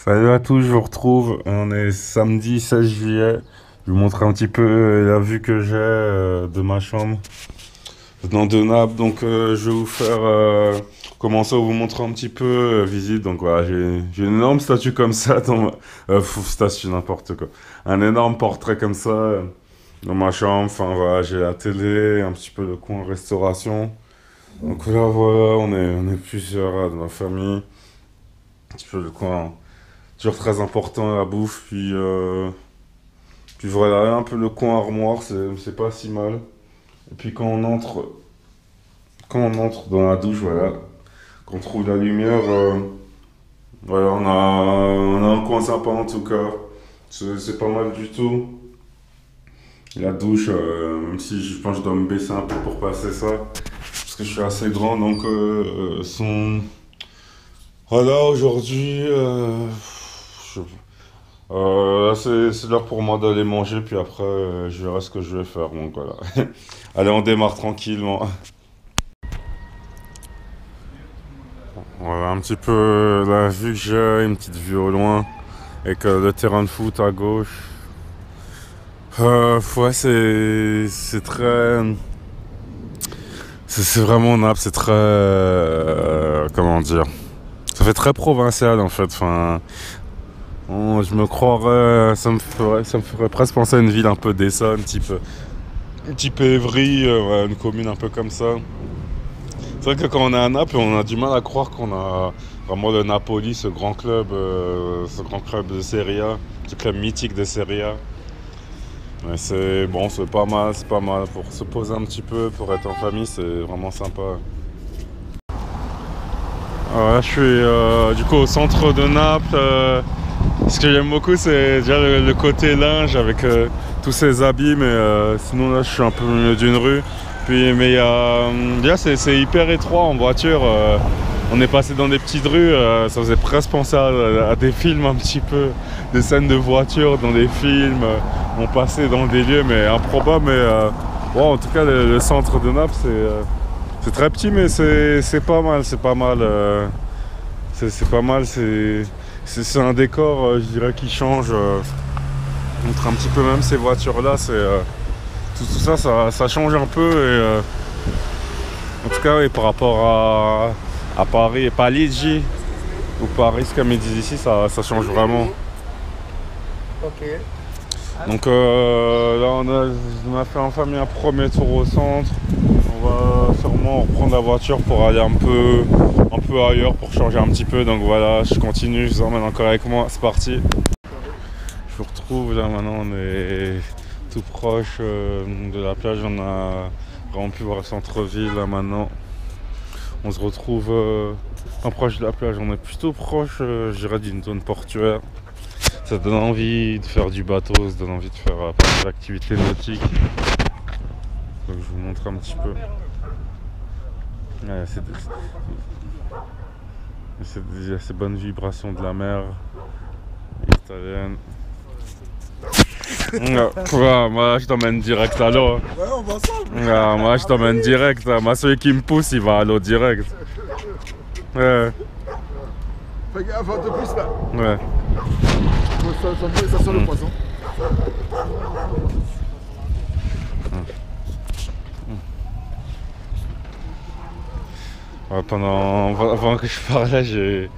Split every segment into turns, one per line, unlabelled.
Salut à tous, je vous retrouve. On est samedi 16 juillet. Je vais vous montrer un petit peu la vue que j'ai de ma chambre venant de Naples. Donc, je vais vous faire commencer à vous montrer un petit peu visite. Donc, voilà, j'ai une énorme statue comme ça dans ma... statue, n'importe quoi. Un énorme portrait comme ça dans ma chambre. Enfin, voilà, j'ai la télé, un petit peu le coin restauration. Donc là, voilà, on est plusieurs de ma famille. Un petit peu le coin. Toujours très important la bouffe, puis voilà, un peu le coin armoire, c'est pas si mal. Et puis quand on entre dans la douche, voilà, qu'on trouve la lumière, voilà, on a un coin sympa en tout cas. C'est pas mal du tout. La douche, même si je pense que je dois me baisser un peu pour passer ça, parce que je suis assez grand, donc voilà, aujourd'hui, je- là, c'est l'heure pour moi d'aller manger, puis après, je verrai ce que je vais faire. Donc voilà. Allez, on démarre tranquillement. Voilà un petit peu la vue que j'ai, une petite vue au loin, avec le terrain de foot à gauche. Ouais, c'est très. C'est vraiment Naples, c'est très. Comment dire? Ça fait très provincial en fait. Enfin, je me croirais. Ça me ferait presque penser à une ville un peu d'Essonne, type Évry, ouais, une commune un peu comme ça. C'est vrai que quand on est à Naples, on a du mal à croire qu'on a vraiment le Napoli, ce grand club de Serie A, ce club mythique de Serie A. Mais c'est bon, c'est pas mal pour se poser un petit peu, pour être en famille, c'est vraiment sympa. Alors là, je suis du coup au centre de Naples. Ce que j'aime beaucoup, c'est déjà le côté linge avec tous ces habits, mais sinon là, je suis un peu au milieu d'une rue. Puis, mais déjà, c'est hyper étroit en voiture. On est passé dans des petites rues, ça faisait presque penser à des films un petit peu, des scènes de voiture dans des films. On passait dans des lieux, mais improbables. Mais bon, en tout cas, le centre de Naples, c'est très petit, mais c'est pas mal. C'est pas mal. C'est pas mal. C'est un décor, je dirais, qui change. Montre un petit peu même ces voitures-là. Tout ça, ça change un peu. Et, en tout cas, oui, par rapport à Paris et Parigi ou Paris, comme ils disent ici, ça change vraiment.
Ok.
Donc là, on a fait en famille un premier tour au centre. On va sûrement reprendre la voiture pour aller un peu ailleurs pour changer un petit peu. Donc voilà, je continue, je vous emmène encore avec moi. C'est parti. Je vous retrouve là maintenant, on est tout proche de la plage. On a vraiment pu voir le centre-ville là maintenant. On se retrouve proche de la plage. On est plutôt proche, je dirais, d'une zone portuaire. Ça donne envie de faire du bateau, ça donne envie de faire pas mal d'activités nautiques. Donc je vous montre un petit peu. Ouais, il y a ces bonnes vibrations de la mer italienne. Ouais, moi je t'emmène direct à l'eau.
Ouais, on va ensemble.
Ouais, moi je t'emmène direct. Moi celui qui me pousse il va à l'eau direct. Ouais.
Fais gaffe, un peu plus là.
Ouais.
Ça sent le poisson.
Ouais, avant que je parlais, j'ai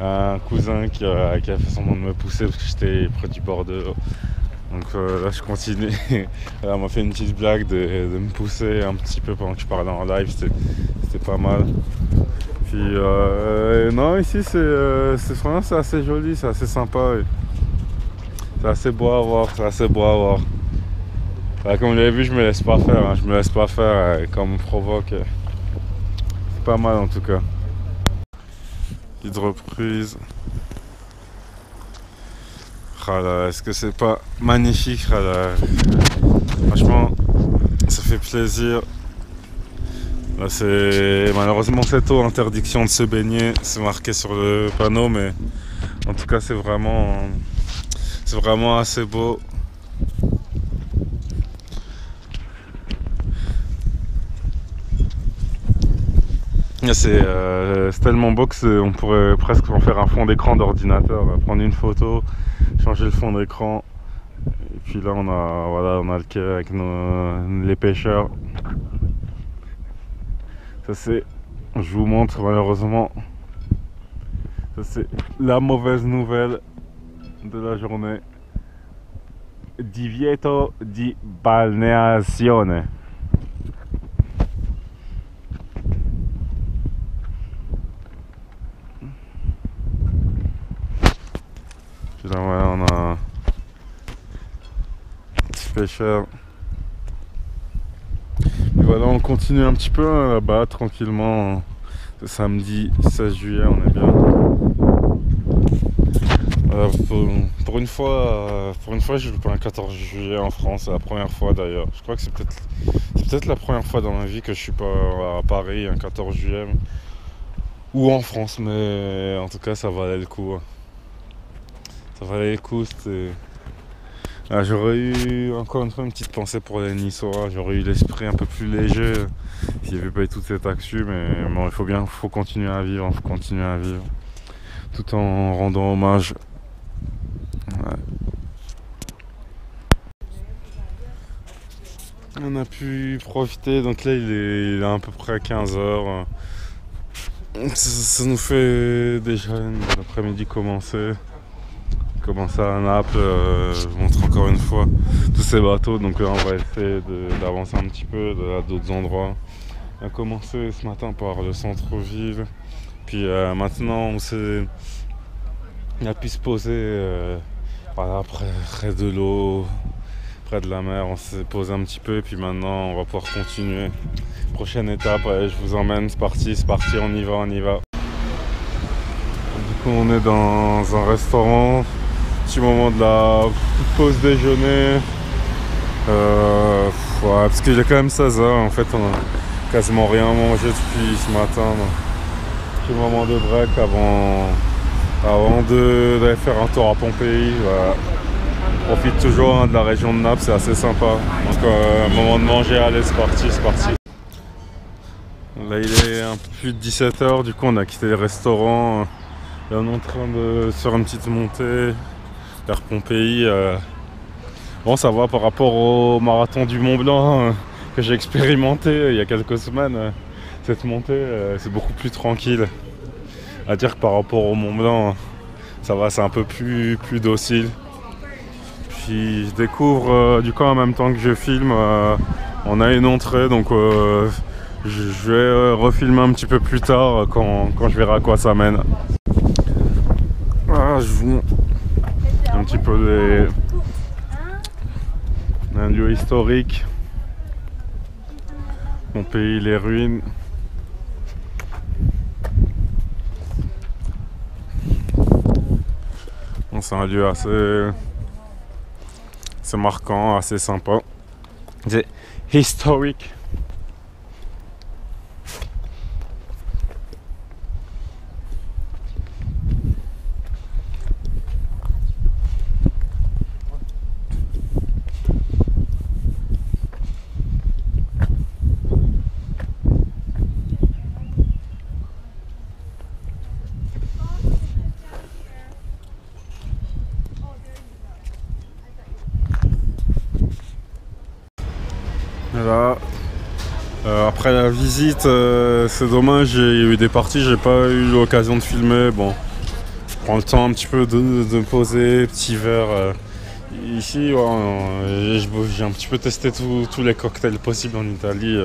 un cousin qui a fait semblant de me pousser parce que j'étais près du bord de l'eau. Donc là je continue. Là, on m'a fait une petite blague de me pousser un petit peu pendant que je parlais en live, c'était pas mal. Puis non, ici c'est assez joli, c'est assez sympa. C'est assez beau à voir, c'est assez beau à voir. Là, comme vous l'avez vu, je me laisse pas faire, hein, je me laisse pas faire quand on me provoque. C'est pas mal en tout cas. Petite reprise. Ah là, est-ce que c'est pas magnifique? Ah là. Franchement, ça fait plaisir. Là, malheureusement cette eau, interdiction de se baigner, c'est marqué sur le panneau, mais en tout cas c'est vraiment assez beau. C'est tellement beau que on pourrait presque en faire un fond d'écran d'ordinateur, prendre une photo, changer le fond d'écran. Et puis là on a le quai avec les pêcheurs. Ça c'est, je vous montre malheureusement, ça c'est la mauvaise nouvelle de la journée. Divieto di balneazione. Puis là ouais, on a un petit pêcheur. Et voilà, on continue un petit peu là-bas tranquillement. Ce samedi 16 juillet, on est bien. Pour une fois, je joue pas un 14 juillet en France. C'est la première fois d'ailleurs. Je crois que c'est peut-être la première fois dans ma vie que je suis pas à Paris un 14 juillet ou en France, mais en tout cas ça valait le coup. Ça valait le coup. J'aurais eu encore une fois une petite pensée pour les Niçois. J'aurais eu l'esprit un peu plus léger s'il n'y avait pas eu toute cette actu, mais bon, faut continuer à vivre, tout en rendant hommage. Ouais. On a pu profiter, donc là il est à peu près à 15h. Ça nous fait déjà l'après-midi commencer à Naples. Je vous montre encore une fois tous ces bateaux, donc là on va essayer d'avancer un petit peu à d'autres endroits. On a commencé ce matin par le centre-ville, puis maintenant on a pu se poser voilà, près de l'eau, près de la mer. On s'est posé un petit peu et puis maintenant on va pouvoir continuer. Prochaine étape, allez, je vous emmène, c'est parti, on y va. Du coup on est dans un restaurant, petit moment de la pause déjeuner. Ouais, parce qu'il est quand même 16h, en fait on a quasiment rien mangé depuis ce matin. Petit moment de break avant d'aller faire un tour à Pompéi. Voilà. On profite toujours de la région de Naples, c'est assez sympa. Donc moment de manger, allez c'est parti. Là il est un peu plus de 17h, du coup on a quitté le restaurant. Là on est en train de faire une petite montée vers Pompéi. Bon ça va par rapport au marathon du Mont Blanc que j'ai expérimenté il y a quelques semaines. Cette montée c'est beaucoup plus tranquille. À dire que par rapport au Mont Blanc, ça va, c'est un peu plus docile. Puis je découvre du coup en même temps que je filme, on a une entrée, donc je vais refilmer un petit peu plus tard quand je verrai à quoi ça mène. Voilà, je vous montre un petit peu un lieu historique. Mon pays, les ruines. C'est un lieu assez marquant, assez sympa. C'est historique. Là, après la visite, c'est dommage, il y a eu des parties, j'ai pas eu l'occasion de filmer. Bon, je prends le temps un petit peu de me poser, petit verre. Ici, ouais, j'ai un petit peu testé tous les cocktails possibles en Italie.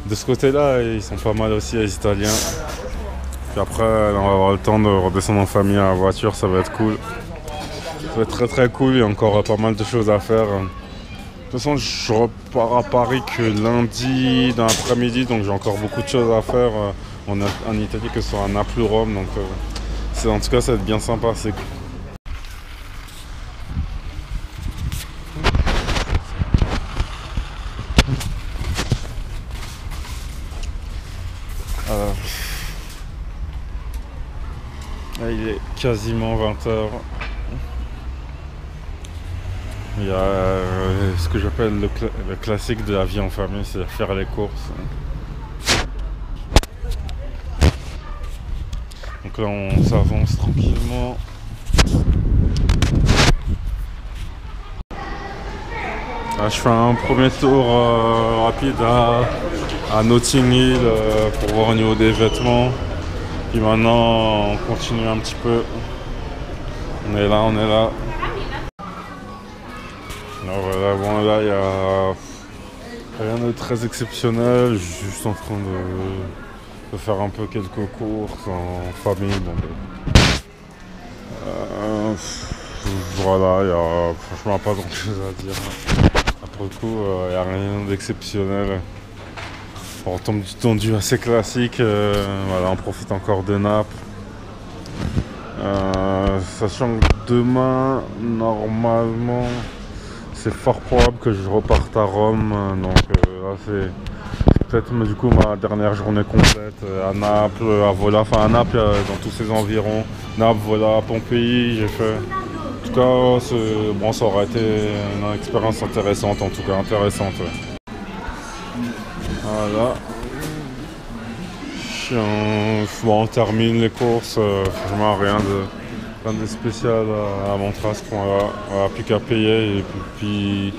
De ce côté-là, ils sont pas mal aussi, les Italiens. Puis après, on va avoir le temps de redescendre en famille à la voiture, ça va être cool. Ça va être très très cool, il y a encore pas mal de choses à faire. De toute façon, je repars à Paris que lundi dans l'après-midi, donc j'ai encore beaucoup de choses à faire en Italie, que ce soit à Naples ou Rome. Donc, en tout cas, ça va être bien sympa. C'est cool. Là, il est quasiment 20h. Il y a ce que j'appelle le classique de la vie en famille, c'est faire les courses. Donc là on s'avance tranquillement. Là, je fais un premier tour rapide à Notting Hill pour voir au niveau des vêtements. Puis maintenant on continue un petit peu. On est là. Alors voilà, bon là il y a rien de très exceptionnel, je suis juste en train de faire un peu quelques courses en famille. Bon, voilà, il y a franchement pas grand chose à dire. Après le coup, il n'y a rien d'exceptionnel. On retombe du tendu assez classique. Voilà, on profite encore de Naples. Sachant que demain, normalement, c'est fort probable que je reparte à Rome. Donc là, c'est peut-être du coup ma dernière journée complète à Naples, à Vola. Enfin, à Naples, dans tous ses environs. Naples, Vola, Pompéi, j'ai fait. En tout cas, bon, ça aurait été une expérience intéressante, en tout cas intéressante. Ouais. Voilà. Bon, on termine les courses, franchement rien de spécial à montrer à ce point-là. Voilà, plus qu'à payer et puis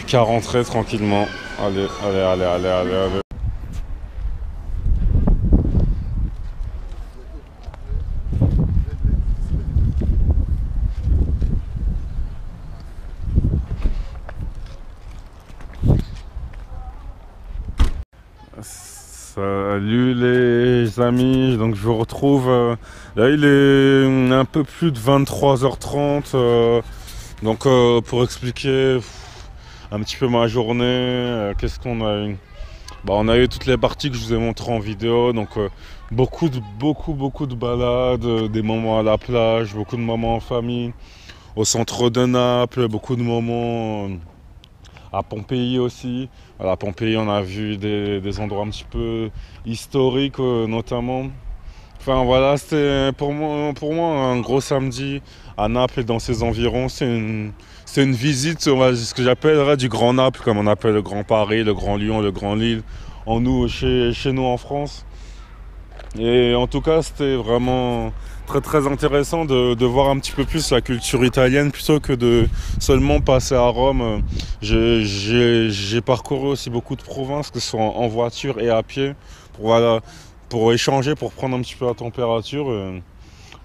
qu'à rentrer tranquillement. Allez. Salut les amis, donc je vous retrouve, là il est un peu plus de 23h30, donc pour expliquer un petit peu ma journée, qu'est-ce qu'on a eu. On a eu toutes les parties que je vous ai montrées en vidéo, donc beaucoup de balades, des moments à la plage, beaucoup de moments en famille, au centre de Naples, beaucoup de moments à Pompéi aussi. À Pompéi, on a vu des endroits un petit peu historiques notamment. Enfin voilà, c'était pour moi un gros samedi à Naples et dans ses environs. C'est une visite, ce que j'appellerais du Grand Naples, comme on appelle le Grand Paris, le Grand Lyon, le Grand Lille, chez nous en France. Et en tout cas, c'était vraiment très intéressant de voir un petit peu plus la culture italienne plutôt que de seulement passer à Rome. J'ai parcouru aussi beaucoup de provinces, que ce soit en voiture et à pied, pour échanger, pour prendre un petit peu la température.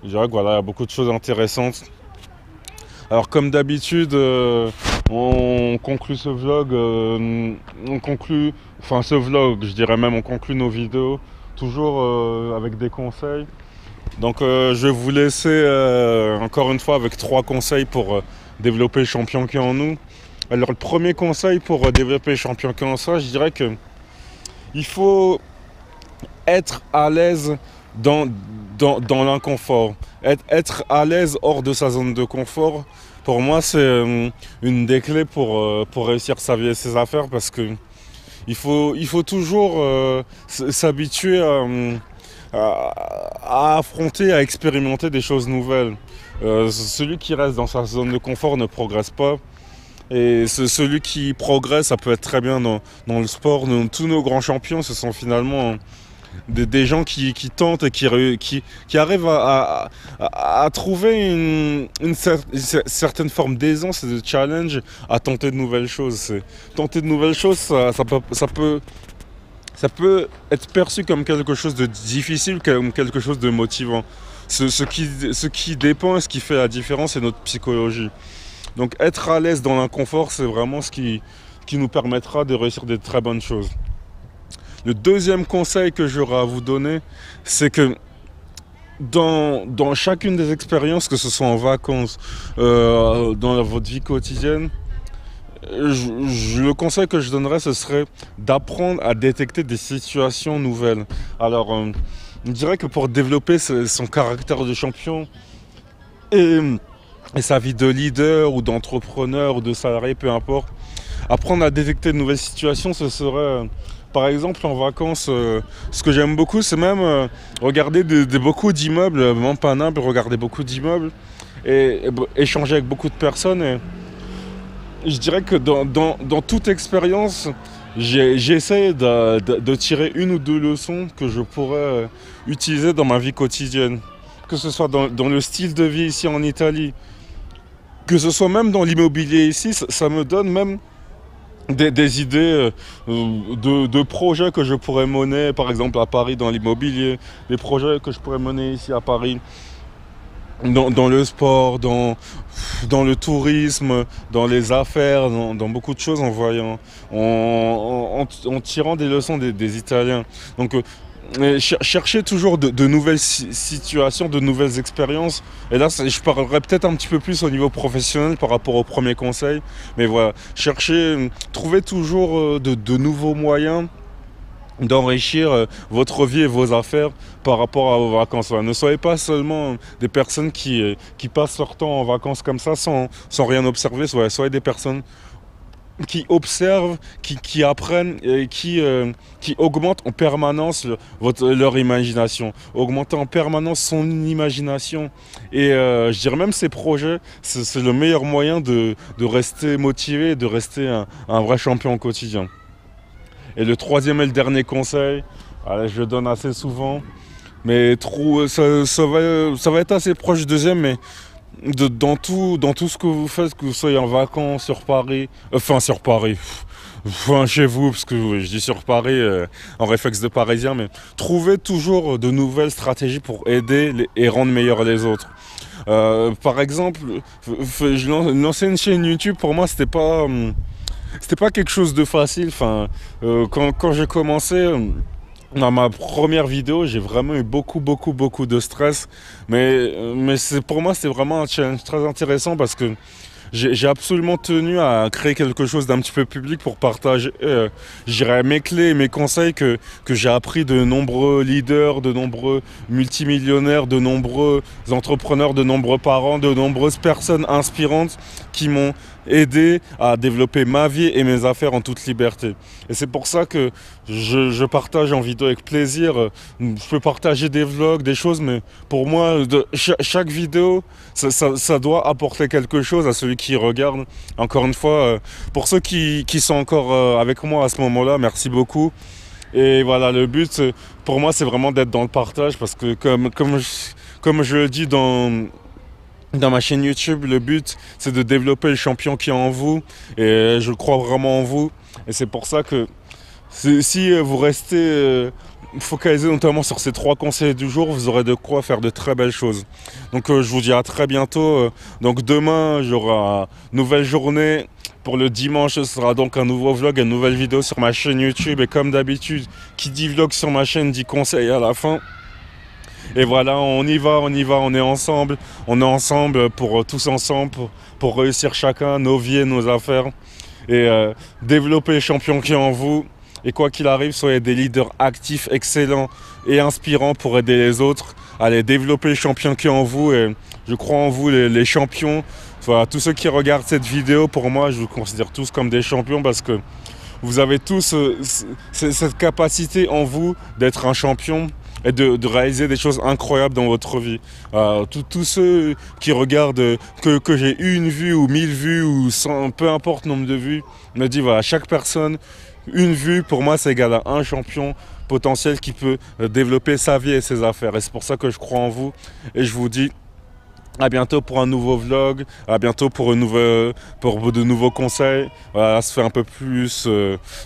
Je dirais que voilà, il y a beaucoup de choses intéressantes. Alors comme d'habitude, on conclut ce vlog, je dirais même on conclut nos vidéos toujours avec des conseils. Donc je vais vous laisser encore une fois avec 3 conseils pour développer le champion qui est en nous. Alors le premier conseil pour développer le champion qui est en soi, je dirais que il faut être à l'aise dans l'inconfort. Être à l'aise hors de sa zone de confort, pour moi c'est une des clés pour réussir sa vie et ses affaires, parce que il faut toujours s'habituer à affronter, à expérimenter des choses nouvelles. Celui qui reste dans sa zone de confort ne progresse pas. Et celui qui progresse, ça peut être très bien dans le sport. Tous nos grands champions, ce sont finalement des gens qui tentent et qui arrivent à trouver une certaine forme d'aisance et de challenge, à tenter de nouvelles choses. Tenter de nouvelles choses, ça peut être perçu comme quelque chose de difficile, comme quelque chose de motivant. Ce qui dépend et ce qui fait la différence, c'est notre psychologie. Donc être à l'aise dans l'inconfort, c'est vraiment ce qui nous permettra de réussir des très bonnes choses. Le deuxième conseil que j'aurai à vous donner, c'est que dans chacune des expériences, que ce soit en vacances, dans votre vie quotidienne, le conseil que je donnerais, ce serait d'apprendre à détecter des situations nouvelles. Alors, je dirais que pour développer son caractère de champion et sa vie de leader ou d'entrepreneur ou de salarié, peu importe, apprendre à détecter de nouvelles situations, ce serait, par exemple, en vacances, ce que j'aime beaucoup, c'est même regarder beaucoup d'immeubles, même pas Naples, regarder beaucoup d'immeubles et échanger avec beaucoup de personnes. Et je dirais que dans toute expérience, j'essaie de tirer une ou deux leçons que je pourrais utiliser dans ma vie quotidienne. que ce soit dans le style de vie ici en Italie, que ce soit même dans l'immobilier ici, ça me donne même des idées de projets que je pourrais mener, par exemple à Paris dans l'immobilier, des projets que je pourrais mener ici à Paris dans le sport, dans le tourisme, dans les affaires, dans beaucoup de choses en voyant, en tirant des leçons des Italiens. Donc chercher toujours de nouvelles situations, de nouvelles expériences. Et là, je parlerai peut-être un petit peu plus au niveau professionnel par rapport au premier conseil. Mais voilà, trouver toujours de nouveaux moyens d'enrichir votre vie et vos affaires par rapport à vos vacances. Voilà. Ne soyez pas seulement des personnes qui passent leur temps en vacances comme ça sans rien observer. Soyez des personnes qui observent, qui apprennent et qui augmentent en permanence leur imagination. Augmenter en permanence son imagination et je dirais même ses projets, c'est le meilleur moyen de rester motivé, de rester un vrai champion au quotidien. Et le troisième et le dernier conseil, je le donne assez souvent, mais ça va être assez proche du deuxième, mais dans tout ce que vous faites, que vous soyez en vacances sur Paris, chez vous, parce que je dis sur Paris en réflexe de parisien, mais trouvez toujours de nouvelles stratégies pour aider et rendre meilleurs les autres. Par exemple, lancer une chaîne YouTube, pour moi, c'était pas quelque chose de facile. Enfin, quand j'ai commencé dans ma première vidéo, j'ai vraiment eu beaucoup de stress. Mais pour moi, c'est vraiment un challenge très intéressant parce que j'ai absolument tenu à créer quelque chose d'un petit peu public pour partager, mes clés et mes conseils que j'ai appris de nombreux leaders, de nombreux multimillionnaires, de nombreux entrepreneurs, de nombreux parents, de nombreuses personnes inspirantes qui m'ont aidé à développer ma vie et mes affaires en toute liberté. Et c'est pour ça que je partage en vidéo avec plaisir. Je peux partager des vlogs, des choses, mais pour moi, chaque vidéo, ça doit apporter quelque chose à celui qui regarde. Encore une fois, pour ceux qui sont encore avec moi à ce moment-là, merci beaucoup. Et voilà, le but, pour moi, c'est vraiment d'être dans le partage parce que comme je le dis dans ma chaîne YouTube, le but, c'est de développer le champion qui est en vous. Et je crois vraiment en vous. Et c'est pour ça que si vous restez focalisé notamment sur ces 3 conseils du jour, vous aurez de quoi faire de très belles choses. Donc je vous dis à très bientôt. Donc demain, j'aurai une nouvelle journée. Pour le dimanche, ce sera donc un nouveau vlog, une nouvelle vidéo sur ma chaîne YouTube. Et comme d'habitude, qui dit vlog sur ma chaîne dit conseil à la fin. Et voilà, on y va, on est ensemble. On est ensemble tous ensemble pour réussir chacun nos vies et nos affaires. Et développer les champions qui est en vous. Et quoi qu'il arrive, soyez des leaders actifs, excellents et inspirants pour aider les autres. Allez, développer les champions qui est en vous. Et je crois en vous, les champions. Voilà, tous ceux qui regardent cette vidéo, pour moi, je vous considère tous comme des champions parce que vous avez tous cette capacité en vous d'être un champion et de réaliser des choses incroyables dans votre vie. Tous ceux qui regardent que j'ai une vue ou 1000 vues ou 100, peu importe le nombre de vues, me disent voilà, chaque personne, une vue, pour moi, c'est égal à un champion potentiel qui peut développer sa vie et ses affaires. Et c'est pour ça que je crois en vous. Et je vous dis à bientôt pour un nouveau vlog, à bientôt pour de nouveaux conseils. Voilà, ça fait un peu plus...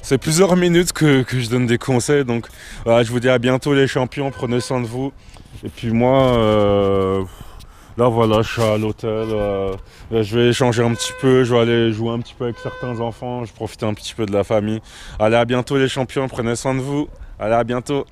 c'est plusieurs minutes que je donne des conseils. Donc voilà, je vous dis à bientôt les champions, prenez soin de vous. Et puis moi, là voilà, je suis à l'hôtel. Je vais échanger un petit peu, je vais aller jouer un petit peu avec certains enfants. Je profite un petit peu de la famille. Allez, à bientôt les champions, prenez soin de vous. Allez, à bientôt.